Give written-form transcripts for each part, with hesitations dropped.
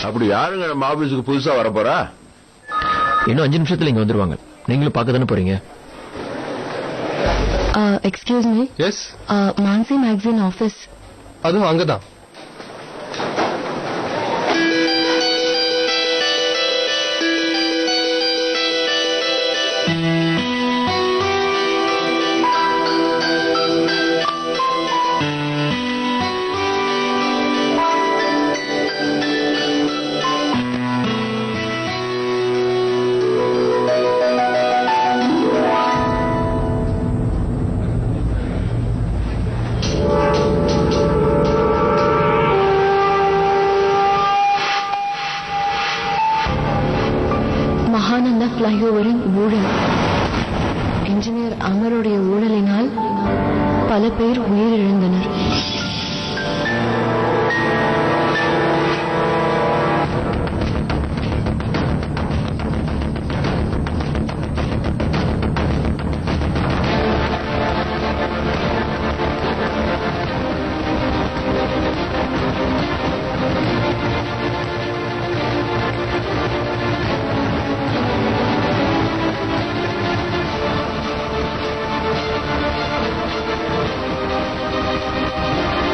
அப்படி யாருங்க நம்ம ஆபீஸுக்கு புதுசா வர போறா? இன்னும் 5 நிமிஷத்துல இங்க வந்துருவாங்க. நீங்களும் பார்க்க தானே போறீங்க? Excuse me. Yes, Mansi magazine office. அதுவும் அங்கதான். மகானந்தா ஃபிளைஓவரின் ஊழல். இன்ஜினியர் அமருடைய ஊழலினால் பல பேர் உயிரிழந்தனர்.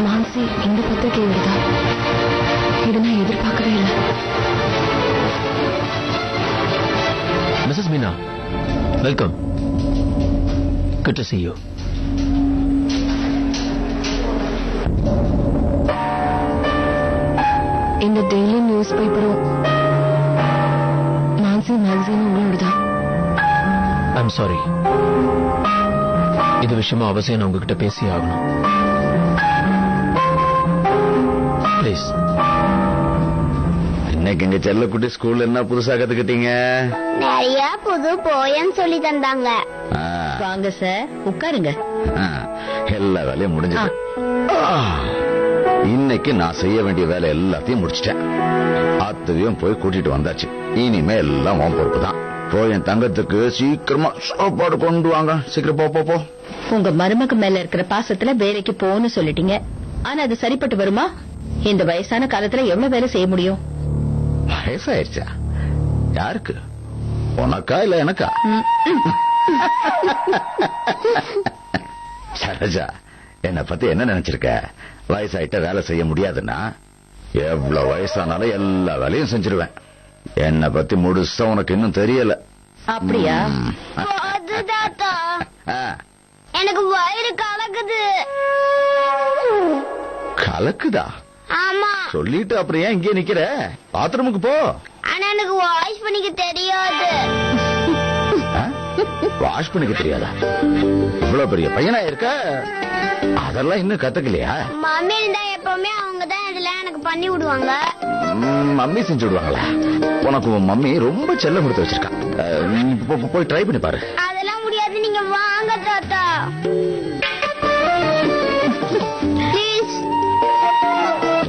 மான்சி இந்த பத்திரிகை வருதா? இதை நான் எதிர்பார்க்கவே இல்லை. Mrs Meena, welcome. Good to see you. இந்த டெய்லி நியூஸ் பேப்பரும் மான்சி மேகசினும் உங்களோடதான். I'm sorry. இது விஷயமா அவசியம் நான் உங்ககிட்ட பேசி ஆகணும். ப்ளீஸ். இன்னைக்கு எங்க செல்லக்குட்டி ஸ்கூல்ல என்ன புதுசா கத்துக்கிட்டீங்க? நிறைய புது போயம் சொல்லி தந்தாங்க. ஆ, வாங்க சார், உட்காருங்க. ஆ, எல்லா வேலையும் முடிஞ்சது. இன்னைக்கு நான் செய்ய வேண்டிய வேலை எல்லாத்தையும் முடிச்சிட்டேன். அத்தையும் போய் கூட்டிட்டு வந்தாச்சு. இனிமே எல்லாம் உன் பொறுப்பு தான். போய் என் தங்கத்துக்கு சீக்கிரமா சாப்பாடு கொண்டு வாங்க. சீக்கிரம் போ போ போ. உங்க மருமக மேல இருக்கிற பாசத்துல வேலைக்கு போன்னு சொல்லிட்டீங்க. ஆனா அது சரிப்பட்டு வருமா? இந்த வயசான காலத்துல எவ்வளவு வேலை செய்ய முடியும்? வயசாயிருச்சா? யாருக்கு? உனக்கா இல்ல எனக்கா? சரோஜா, என்னை பத்தி என்ன நினைச்சிருக்க? வயசாயிட்ட வேலை செய்ய முடியாதுன்னா? எவ்வளவு வயசானாலும் எல்லா வேலையும் செஞ்சிருவேன். என்னை பத்தி முழுசா உனக்கு இன்னும் தெரியல. அப்படியா? ஆ, எனக்கு வயிறு கலக்குது. கலக்குதா? ஆமா. சொல்லிட்டு அப்புறம் ஏன் இங்கே நிக்கிற? பாத்ரூமுக்கு போ. ஆனா எனக்கு வாஷ் பண்ணிக்க தெரியாது. வாஷ் பண்ணிக்க தெரியாதா? இவ்வளவு பெரிய பையனா இருக்க, அதெல்லாம் இன்னும் கத்துக்கலையா? மம்மி இருந்தா எப்பவுமே அவங்கதான் இதெல்லாம் எனக்கு பண்ணி விடுவாங்க. மம்மி செஞ்சு விடுவாங்களா? உனக்கு உன் மம்மி ரொம்ப செல்லம் கொடுத்து வச்சிருக்கா. போய் ட்ரை பண்ணி பாரு. அதெல்லாம் முடியாது, நீங்க வாங்க தாத்தா. ப்ளீஸ்.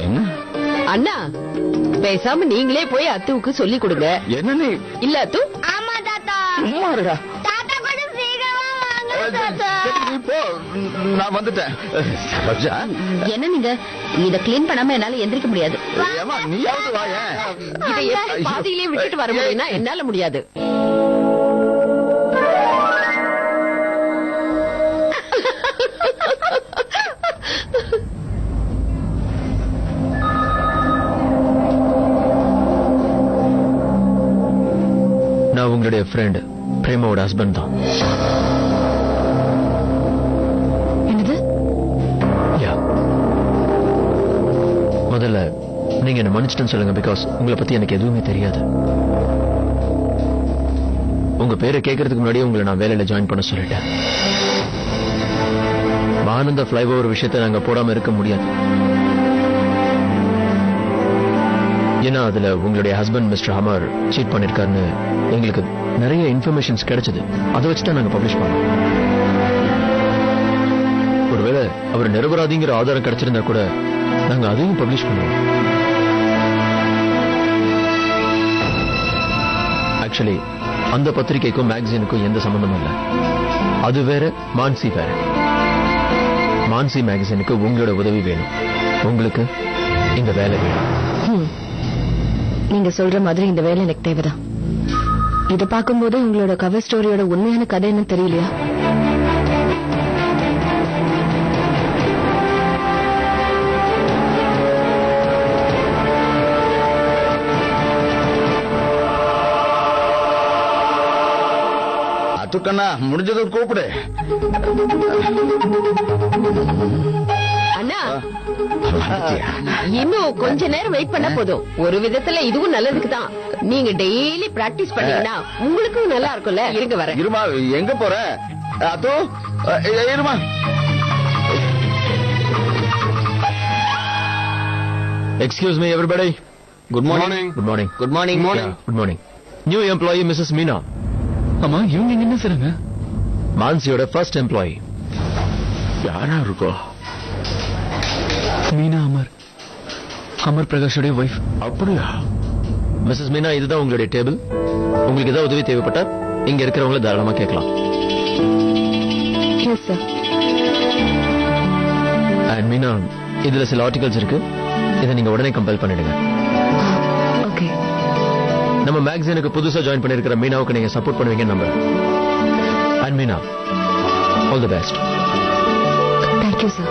என்ன அண்ணா, பேசாம நீங்களே போய் அத்துவுக்கு சொல்லி கொடுங்க. என்ன நீ? இல்ல அத்து. ஆமா தாத்தா. சும்மா இருடா. தாத்தா கொஞ்சம் சீக்கிரமா வாங்க தாத்தா. சரி, நீ போ. நான் வந்துட்டேன். சரோஜா, என்ன நீங்க இத கிளீன் பண்ணாம என்னால எந்திரிக்க முடியாது. ஏம்மா, நீயாவது வாயேன். இதை எப்படி பாதியிலே விட்டுட்டு வர முடியும்னா என்னால முடியாது. நான் உங்களுடைய ஃப்ரெண்ட் பிரேமாவோட ஹஸ்பண்ட் தான். என்னது? யா. முதல்ல நீங்க என்ன மன்னிச்சிட்டேன்னு சொல்லுங்க. பிகாஸ் உங்களை பத்தி எனக்கு எதுவுமே தெரியாது. உங்க பேரை கேட்கறதுக்கு முன்னாடியே உங்களை நான் வேலையில ஜாயின் பண்ண சொல்லிட்டேன். மகானந்தா ஃபிளைஓவர் விஷயத்தை நாங்க போடாம இருக்க முடியாது. ஏன்னா அதுல உங்களுடைய ஹஸ்பண்ட் மிஸ்டர் அமர் சீட் பண்ணிருக்காருன்னு எங்களுக்கு நிறைய இன்ஃபர்மேஷன்ஸ் கிடைச்சது. அதை வச்சுதான் நாங்க பப்ளிஷ் பண்ணோம். ஒருவேளை அவர் நிரபராதிங்கிற ஆதாரம் கிடைச்சிருந்தா கூட நாங்க அதையும் பப்ளிஷ் பண்ணுவோம். ஆக்சுவலி அந்த பத்திரிகைக்கும் மேகசினுக்கும் எந்த சம்பந்தமும் இல்லை. அது வேற, மான்சி வேற. மான்சி மேகசினுக்கு உங்களோட உதவி வேணும், உங்களுக்கு இந்த வேலை வேணும். நீங்க சொல்ற மாதிரி இந்த வேலை எனக்கு தேவைதான். இத பார்க்கும்போது உங்களோட கவர் ஸ்டோரியோட உண்மையான கதை என்ன தெரியலையா? அதுக்கண்ணா முடிஞ்சதை கூப்பிடு. அண்ணா இன்னும் கொஞ்ச நேரம் வெயிட் பண்ணா போதும். ஒரு விதத்துல இதுவும் நல்லதுக்கு தான். நீங்க டெய்லி பிராக்டிஸ் பண்ணீங்கன்னா உங்களுக்கும் நல்லா இருக்கும்ல. இருங்க வரேன். இருமா, எங்க போற? அதோ இருமா. Excuse me, everybody. Good morning. Good morning. Good morning. Good morning. New employee, Mrs. Meena. ஆமா, இவங்க என்ன செய்றாங்க? மான்சியோட first employee. யாரா இருக்கோ? மீனா அமர். அமர் பிரகாஷோட வைஃப். அப்படியா? Mrs. Meena, இதுதான் உங்களுடைய டேபிள். உங்களுக்கு ஏதாவது உதவி தேவைப்பட்டா இங்க இருக்கிறவங்கள தாராளமா கேட்கலாம். Yes sir. And மீனா, இதுல சில ஆர்டிகல்ஸ் இருக்கு. இதை நீங்க உடனே கம்பைல் பண்ணிடுங்க. ஓகே. நம்ம மேகசினுக்கு புதுசா ஜாயின் பண்ணிருக்கிற மீனாவுக்கு நீங்க சப்போர்ட் பண்ணுவீங்கன்னு நம்புறேன். And Meena, all the best. Thank you sir.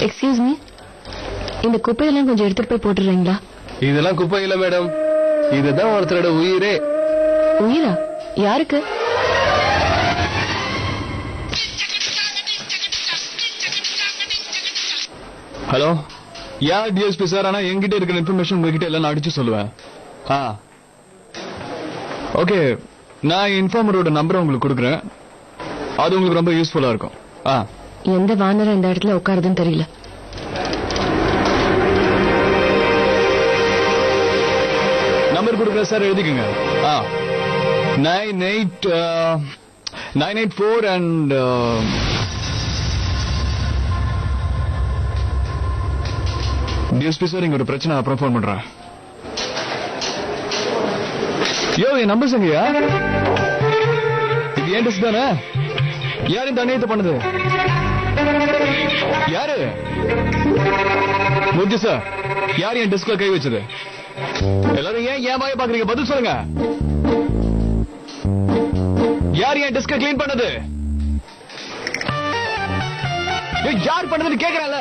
Excuse me, இந்த குப்பையெல்லாம் கொஞ்சம் எடுத்துட்டு போய் போட்டுறீங்களா? இதெல்லாம் குப்பை இல்ல மேடம், இதுதான் ஒருத்தரோட உயிரே. உயிரா? யாருக்கு? ஹலோ, யார் டிஎஸ்பி சார்? ஆனா என்கிட்ட இருக்கிற இன்ஃபர்மேஷன் உங்ககிட்ட எல்லாம் நான் அடிச்சு சொல்லுவேன். ஓகே, நான் இன்ஃபார்மரோட நம்பரை உங்களுக்கு கொடுக்குறேன். அது உங்களுக்கு ரொம்ப யூஸ்ஃபுல்லா இருக்கும். எந்த வானரம் இந்த இடத்துல உட்காருதுன்னு தெரியல. நம்பர் கொடுக்குறேன் சார், எழுதிக்கங்க. 984 and டிஎஸ்பி சார், இங்க ஒரு பிரச்சனை, அப்புறம் போன் பண்றேன். யோ, என் நம்பர் சங்கயா, இது ஏன் டெஸ்க் தானே? யார் இந்த அநியாயத்தை பண்ணது? யாரு? மூர்த்தி சார், யார் என் டெஸ்க்ல கை வச்சது? எல்லாரும் ஏன் ஏமாய பாக்குறீங்க? பதில் சொல்லுங்க. யார் என் டெஸ்க கிளீன் பண்ணது? யார் பண்ணதுன்னு கேக்குறேன்ல.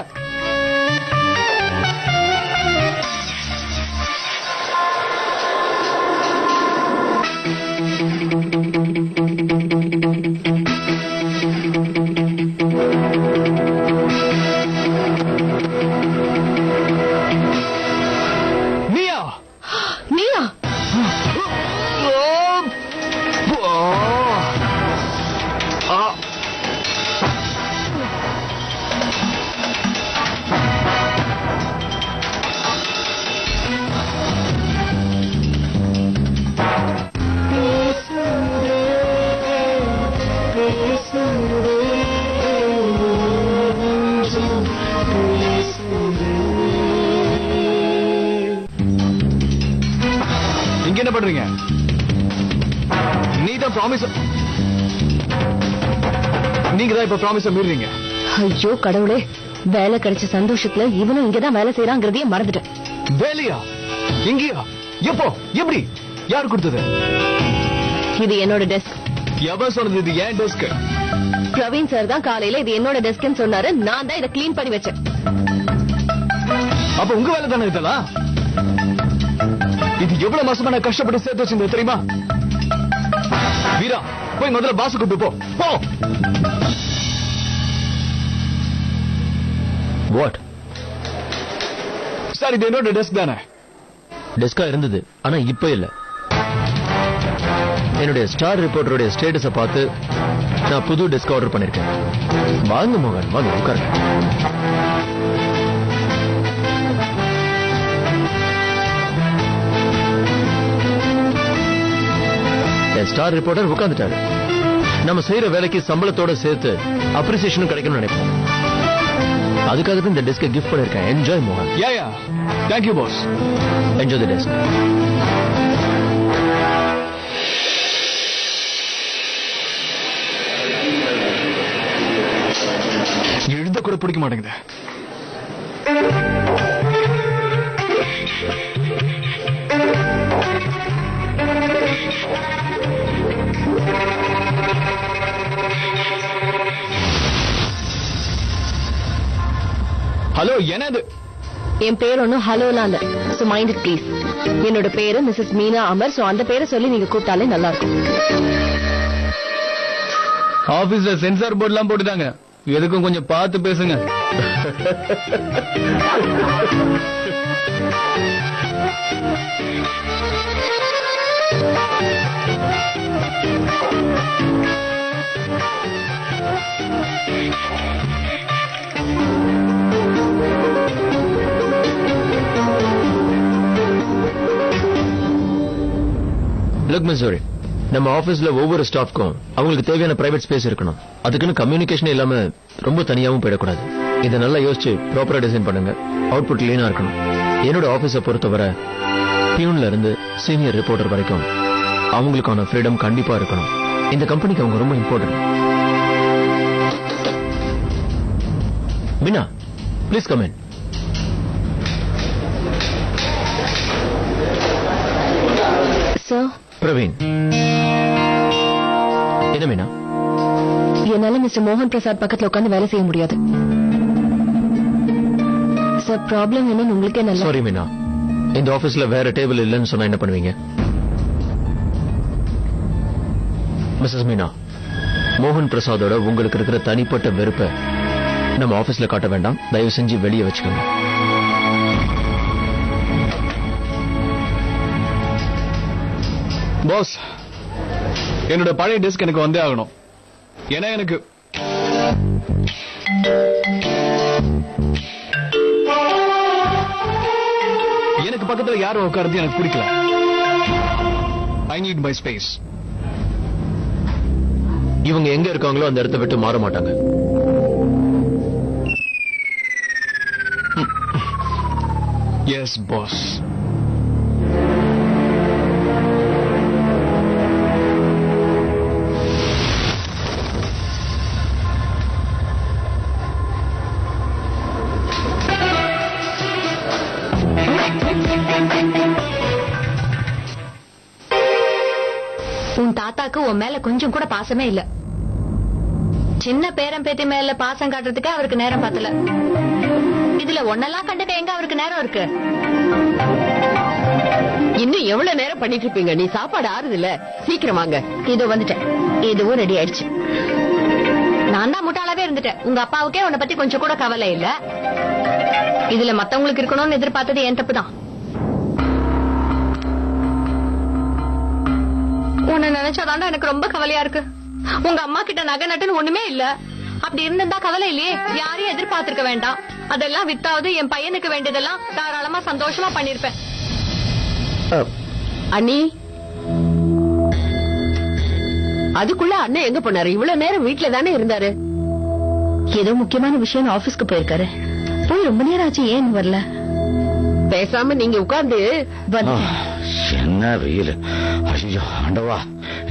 என்ன பண்றீங்க? நீ தான் ப்ராமிஸ், நீங்க தான் இப்ப ப்ராமிஸ மீறீங்க. ஐயோ கடவுளே, வேலை கிடைச்ச சந்தோஷத்துல இவனும் இங்கதான் வேலை செய்யறாங்கிறதையே மறந்துட்டேன். வேலையா? இங்கயா? எப்போ? எப்படி? யார் கொடுத்தது? இது என்னோட டெஸ்க். எவன் சொன்னது இது ஏன் டெஸ்க்? பிரவீன் சார் தான் காலையில இது என்னோட டெஸ்க்னு சொன்னாரு. நான் தான் இதை கிளீன் பண்ணி வச்சேன். அப்ப உங்க வேலை தானே இதெல்லாம்? இது எவ்வளவு மாசமா நான் கஷ்டப்பட்டு சேர்த்து வச்சிருந்தேன் தெரியுமா? வீரா, போய் முதல்ல பாசு கூப்பிட்டு போ. வாட் சார், இது என்னோட டெஸ்க் தானே? டெஸ்கா இருந்தது, ஆனா இப்ப இல்ல. என்னுடைய ஸ்டார் ரிப்போர்ட்டருடைய ஸ்டேட்டஸ பார்த்து நான் புது டெஸ்க் ஆர்டர் பண்ணிருக்கேன். வாங்க மோகன், வாங்க உட்காருங்க. ஸ்டார் ரிப்போர்ட்டர் உட்கார்ந்துட்டாரு. நம்ம செய்யற வேலைக்கு சம்பளத்தோட சேர்த்து அப்ரிசியேஷனும் கிடைக்கும்னு நினைப்போம். அதுக்காக தான் இந்த டெஸ்கை கிஃப்ட் பண்ணிருக்கேன். என்ஜாய் மோகன். Yeah, thank you boss. Enjoy the desk. எழுத கூட பிடிக்க மாட்டேங்குது. ஹலோ, என்னது? என் பேர் ஒன்னும் ஹலோலாம் இல்ல. So mind it please. என்னோட பேரு மிஸ்ஸஸ் மீனா அமர். சோ அந்த பேரை சொல்லி நீங்க கூப்பிட்டாலே நல்லா இருக்கும். ஆபீஸ்ல சென்சார் போர்ட் எல்லாம் போட்டுட்டாங்க. எதுக்கும் கொஞ்சம் பார்த்து பேசுங்க. லுக் மிஸ்ஸோரி, நம்ம ஆபீஸ்ல ஒவ்வொரு ஸ்டாஃப்க்கும் அவங்களுக்கு தேவையான பிரைவேட் ஸ்பேஸ் இருக்கணும். அதுக்குன்னு கம்யூனிகேஷன் இல்லாம ரொம்ப தனியாவும் போயிடக்கூடாது. இதை நல்லா யோசிச்சு ப்ராப்பரா டிசைன் பண்ணுங்க. அவுட்புட் கிளீனா இருக்கணும். என்னோட ஆபீஸை பொறுத்தவரை பியூன்ல இருந்து சீனியர் ரிப்போர்ட்டர் வரைக்கும் அவங்களுக்கான ஃப்ரீடம் கண்டிப்பா இருக்கணும். இந்த கம்பெனிக்கு அவங்க ரொம்ப important. Meena, please come in. Sir, Praveen. என்ன மீனா? என்னால மிஸ்டர் மோகன் பிரசாத் பக்கத்துல உட்கார்ந்து வேலை செய்ய முடியாது சார். ப்ராப்ளம் என்னன்னு உங்களுக்கே நல்லா. சாரி மீனா, இந்த ஆபீஸ்ல வேற டேபிள் இல்லைன்னு சொன்னா என்ன பண்ணுவீங்க? மிஸ்ஸஸ் மீனா, மோகன் பிரசாதோட உங்களுக்கு இருக்கிற தனிப்பட்ட வெறுப்பை நம்ம ஆபீஸ்ல காட்ட வேண்டாம். தயவு செஞ்சு வெளியே வச்சுக்கோங்க. பாஸ், என்னோட பழைய டெஸ்க் எனக்கு வந்தே ஆகணும். ஏன்னா எனக்கு பக்கத்துல யாரும் உட்கார்றது எனக்கு பிடிக்கல. I need my space. இவங்க எங்க இருக்காங்களோ அந்த இடத்தை விட்டு மாற மாட்டாங்க. Yes boss. உன் தாத்தாக்கு உன் மேல கொஞ்சம் கூட பாசமே இல்ல. சின்ன பேரன் பேத்தி மேல பாசம் காட்டுறதுக்கு அவருக்கு நேரம் பார்த்தல. இதுல ஒன்னெல்லாம் கண்டுக்க எங்க அவருக்கு நேரம் இருக்கு? இன்னும் எவ்வளவு நேரம் பண்ணிட்டு இருப்பீங்க? நீ சாப்பாடு ஆறுது இல்ல, சீக்கிரம் வாங்க. இதோ வந்துட்டேன். இதுவும் ரெடி ஆயிடுச்சு. நான் தான் முட்டாளாவே இருந்துட்டேன். உங்க அப்பாவுக்கே உன்னை பத்தி கொஞ்சம் கூட கவலை இல்ல. இதுல மத்தவங்களுக்கு இருக்கணும்னு எதிர்பார்த்தது என் தப்பு தான். உன்னை நினைச்சாதாண்டா எனக்கு ரொம்ப கவலையா இருக்கு. உங்க அம்மா கிட்ட நகை நட்டுன்னு ஒண்ணுமே இல்ல. அப்படி இருந்தா கவலை இல்லையே. யாரையும் எதிர்பார்த்திருக்க வேண்டாம். அதெல்லாம் வித்தாவது என் பையனுக்கு வேண்டியதெல்லாம் தாராளமா சந்தோஷமா பண்ணிருப்பேன். அண்ணி, அதுக்குள்ள அண்ணன் எங்க போனாரு? இவ்வளவு நேரம் வீட்டுல தானே இருந்தாரு. ஏதோ முக்கியமான விஷயம் ஆபீஸ்க்கு போயிருக்காரு. போய் ரொம்ப நேரம் ஆச்சு, ஏன் வரல? பேசாம நீங்க உட்கார்ந்து. என்ன வெயில்! ஐயோ ஆண்டவா,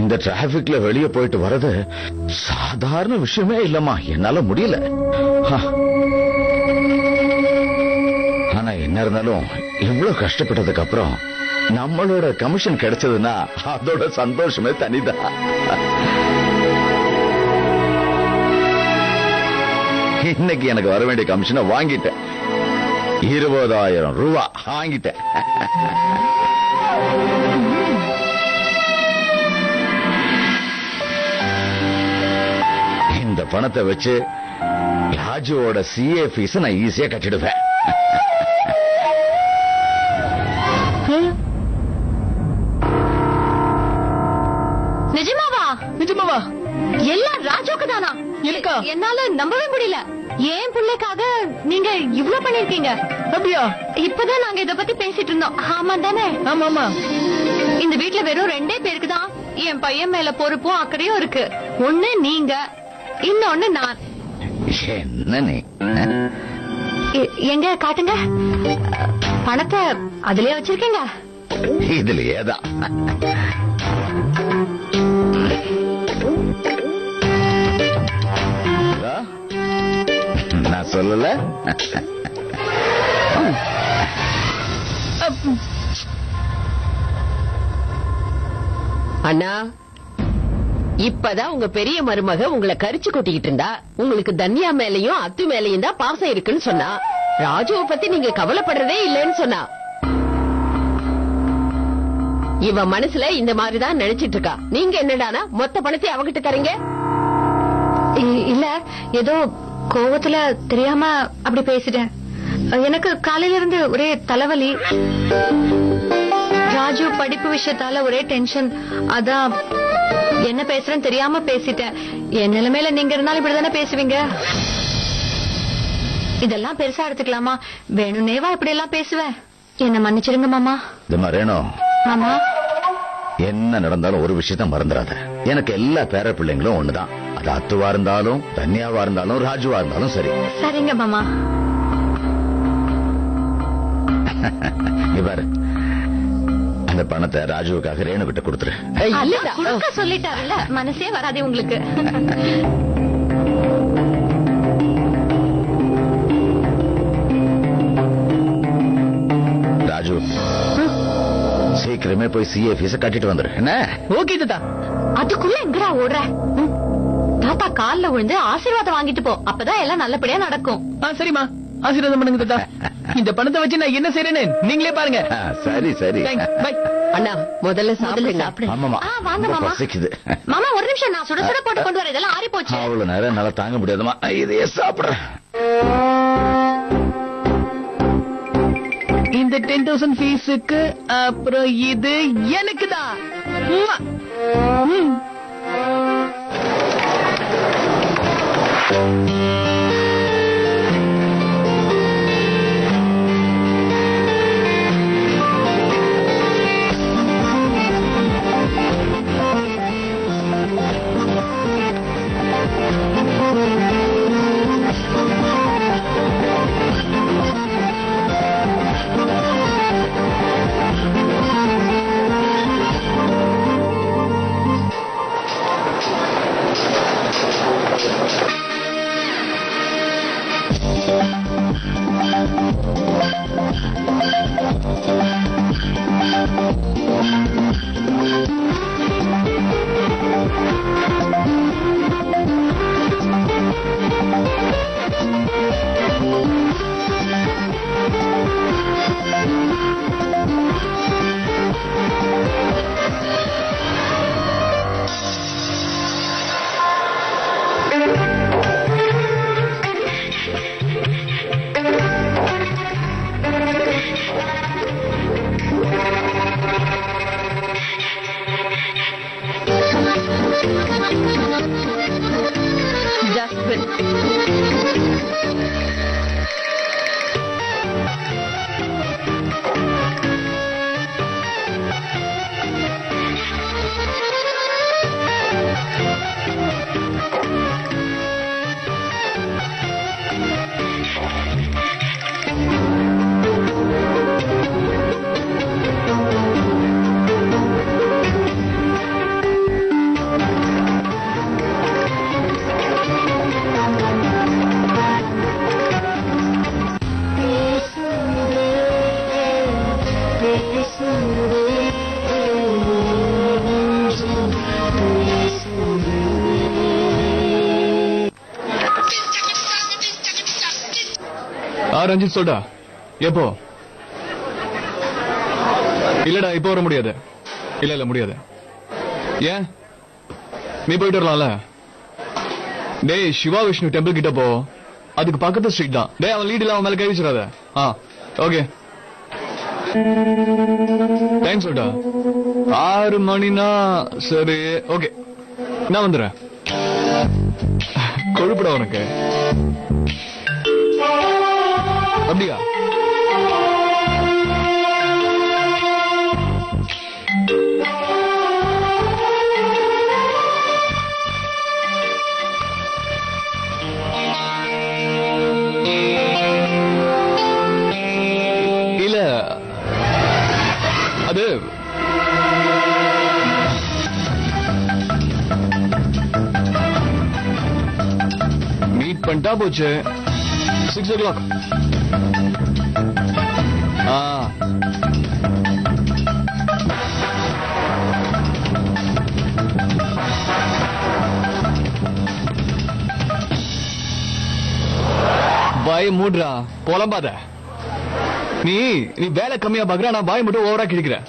இந்த டிராபிக்ல வெளியே போயிட்டு வர்றது சாதாரண விஷயமே இல்லம்மா. என்னால முடியல. ஆனா என்ன இருந்தாலும் இவ்வளவு கஷ்டப்பட்டதுக்கு அப்புறம் நம்மளோட கமிஷன் கிடைச்சதுன்னா அதோட சந்தோஷமே தனிதான். இன்னைக்கு எனக்கு வர வேண்டிய கமிஷனை வாங்கிட்டேன். 20,000 ரூபாய் வாங்கிட்டேன். இந்த பணத்தை வச்சு ராஜுவோட CA ஃபீஸ் நான் ஈஸியா கட்டிடுவேன். நிஜமாவா? நிஜமாவா? எல்லாம் ராஜுக்கு தானா? எனக்கா? என்னால நம்பவே முடியல. ஏன் பிள்ளைக்காக நீங்க இவ்வளவு பண்ணிருக்கீங்க? அப்படியா? இப்பதான் நாங்க இத பத்தி பேசிட்டு இருந்தோம். ஆமா தானே? ஆமா. இந்த வீட்டுல வெறும் 2 பேருக்கு தான் என் பையன் மேல பொறுப்பும் அக்கறையும் இருக்கு. ஒண்ணு நீங்க, இன்னொன்னு நான். என்ன நீ? எங்க காட்டுங்க பணத்தை. அதுலயே வச்சிருக்கீங்க? இதுலயேதான். நான் சொல்லல? அண்ணா, இப்பதான் உங்க பெரிய மருமக உங்களை கரிச்சு கொட்டிக்கிட்டு இருந்தா. உங்களுக்கு தன்யா மேலையும் அத்து மேலையும் தான் பாசம் இருக்குன்னு சொன்னா. ராஜுவை பத்தி நீங்க கவலைப்படுறதே இல்லைன்னு சொன்னா. இவ மனசுல இந்த மாதிரிதான் நினைச்சிட்டு இருக்கா. நீங்க என்னடானா மொத்த பணத்தை அவகிட்ட தரீங்க? இல்ல, ஏதோ கோவத்துல தெரியாம அப்படி பேசிட்டேன். எனக்கு காலையில இருந்து ஒரே தலைவலி. ராஜு படிப்பு விஷயத்தால ஒரே டென்ஷன். அதான் என்ன பேசுறேன்னு தெரியாம பேசிட்டேன். என் நிலைமையில நீங்க இருந்தாலும் இப்படிதானே பேசுவீங்க. இதெல்லாம் பெருசா எடுத்துக்கலாமா? வேணும்னேவா இப்படி எல்லாம் பேசுவேன்? என்ன மன்னிச்சிருங்க மாமா. மாமா, என்ன நடந்தாலும் ஒரு விஷயத்த மறந்துடாத. எனக்கு எல்லா பேர பிள்ளைங்களும் ஒண்ணுதான். அது அத்துவா இருந்தாலும், தன்யாவா இருந்தாலும், ராஜுவா இருந்தாலும் சரி. சரிங்க மாமா. இவர் அந்த பணத்தை ராஜுவுக்காக ரேணு கிட்ட கொடுத்துரு. கொடுக்க சொல்லிட்டாருல்ல, மனசே வராதே உங்களுக்கு. ராஜு, சீக்கிரமே போய் CA ஃபீஸ கட்டிட்டு வந்துரு. என்ன? ஓகே தாத்தா. அதுக்குள்ள எங்கடா ஓடுற? தாத்தா கால்ல விழுந்து ஆசீர்வாதம் வாங்கிட்டு போ. அப்பதான் எல்லாம் நல்லபடியா நடக்கும். சரிமா. ஆசீர்வாதம் பண்ணுங்க தாத்தா. இந்த பணத்தை வச்சு நான் என்ன செய்யறேன்னு நீங்களே பாருங்க. சரி சரி. பை. அண்ணா முதல்ல சாப்பிடுங்க. ஆமாமா ஆ, வாங்க ரொம்ப மாமா. பசிக்குது. மாமா ஒரு நிமிஷம், நான் சுட சுட போட்டு கொண்டு வரேன். இதெல்லாம் ஆறி போச்சு. அவ்வளவு நேரம் என்னால தாங்க முடியாதுமா, இதையே சாப்பிடுறேன். இந்த 10,000 ஃபீஸுக்கு அப்புறம் இது எனக்கு தான். Dustbin. ரஞ்சித் சொல்டா, எப்போ? இல்லடா இப்போ வர முடியாது. இல்ல முடியாது. ஏன்? நீ போயிட்டு வரலாம்ல. டேய் சிவா விஷ்ணு டெம்பிள் கிட்ட போ, அதுக்கு பக்கத்து ஸ்ட்ரீட் தான். டேய் அவன் லீடில் அவன் மேல கை வச்சிடாத. ஓகே தேங்க்ஸ் சொல்டா. 6 மணினா சரி, ஓகே நான் வந்துடுறேன். கொழுப்புடா உனக்கு. அப்படியா? இல்ல அது மீட் பண்ணிட்டா போச்சு. 6 o'clock. பாய் மூடுறா, புலம்பாத. நீ வேலை கம்மியா பாக்குற, நான் பாய் மட்டும் ஓவரா கிழிக்கிறேன்.